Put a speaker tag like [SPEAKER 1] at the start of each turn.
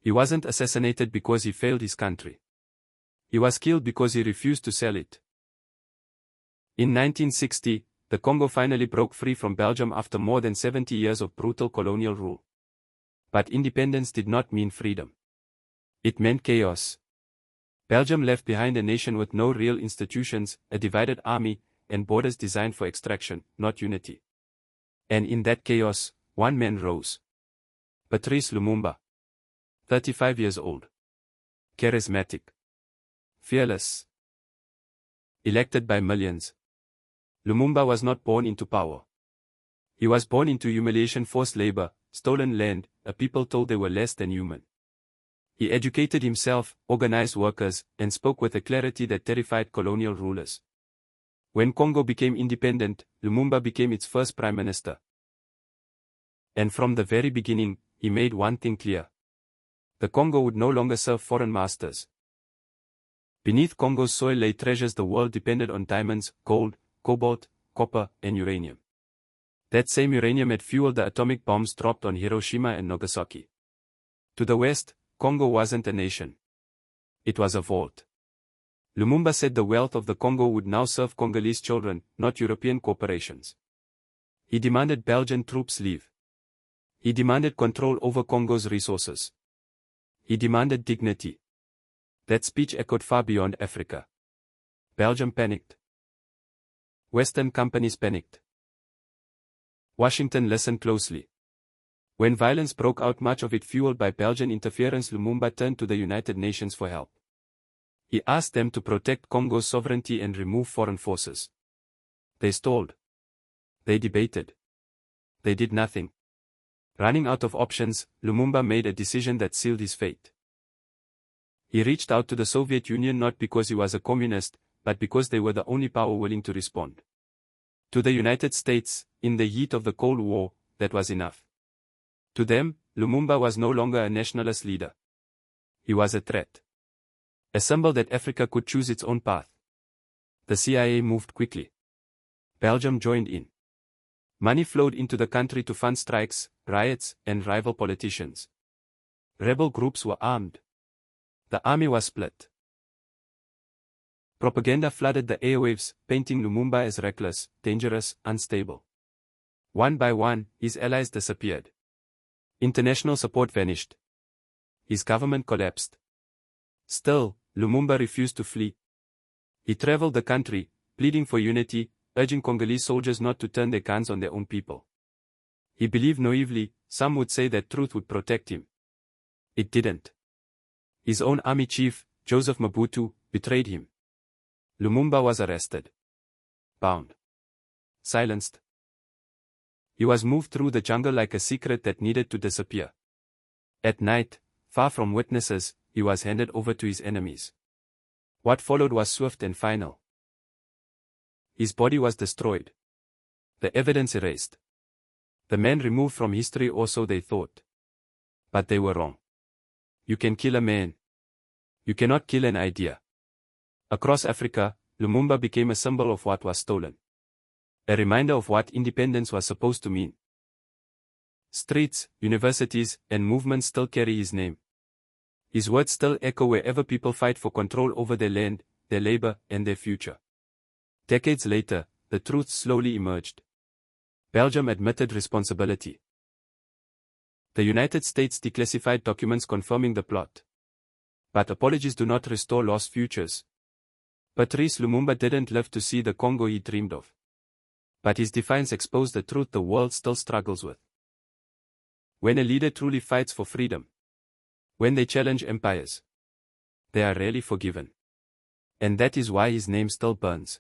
[SPEAKER 1] He wasn't assassinated because he failed his country. He was killed because he refused to sell it. In 1960, the Congo finally broke free from Belgium after more than 70 years of brutal colonial rule. But independence did not mean freedom. It meant chaos. Belgium left behind a nation with no real institutions, a divided army, and borders designed for extraction, not unity. And in that chaos, one man rose. Patrice Lumumba. 35 years old. Charismatic. Fearless. Elected by millions. Lumumba was not born into power. He was born into humiliation, forced labor, stolen land, a people told they were less than human. He educated himself, organized workers, and spoke with a clarity that terrified colonial rulers. When Congo became independent, Lumumba became its first prime minister. And from the very beginning, he made one thing clear. The Congo would no longer serve foreign masters. Beneath Congo's soil lay treasures the world depended on: diamonds, gold, cobalt, copper, and uranium. That same uranium had fueled the atomic bombs dropped on Hiroshima and Nagasaki. To the west, Congo wasn't a nation. It was a vault. Lumumba said the wealth of the Congo would now serve Congolese children, not European corporations. He demanded Belgian troops leave. He demanded control over Congo's resources. He demanded dignity. That speech echoed far beyond Africa. Belgium panicked. Western companies panicked. Washington listened closely. When violence broke out, much of it fueled by Belgian interference, Lumumba turned to the United Nations for help. He asked them to protect Congo's sovereignty and remove foreign forces. They stalled. They debated. They did nothing. Running out of options, Lumumba made a decision that sealed his fate. He reached out to the Soviet Union not because he was a communist, but because they were the only power willing to respond. To the United States, in the heat of the Cold War, that was enough. To them, Lumumba was no longer a nationalist leader. He was a threat. A symbol that Africa could choose its own path. The CIA moved quickly. Belgium joined in. Money flowed into the country to fund strikes, riots, and rival politicians. Rebel groups were armed. The army was split. Propaganda flooded the airwaves, painting Lumumba as reckless, dangerous, unstable. One by one, his allies disappeared. International support vanished. His government collapsed. Still, Lumumba refused to flee. He traveled the country, pleading for unity, urging Congolese soldiers not to turn their guns on their own people. He believed naively, some would say, that truth would protect him. It didn't. His own army chief, Joseph Mobutu, betrayed him. Lumumba was arrested. Bound. Silenced. He was moved through the jungle like a secret that needed to disappear. At night, far from witnesses, he was handed over to his enemies. What followed was swift and final. His body was destroyed. The evidence erased. The man removed from history, or so they thought. But they were wrong. You can kill a man. You cannot kill an idea. Across Africa, Lumumba became a symbol of what was stolen. A reminder of what independence was supposed to mean. Streets, universities, and movements still carry his name. His words still echo wherever people fight for control over their land, their labor, and their future. Decades later, the truth slowly emerged. Belgium admitted responsibility. The United States declassified documents confirming the plot. But apologies do not restore lost futures. Patrice Lumumba didn't live to see the Congo he dreamed of. But his defiance exposed the truth the world still struggles with. When a leader truly fights for freedom, when they challenge empires, they are rarely forgiven. And that is why his name still burns.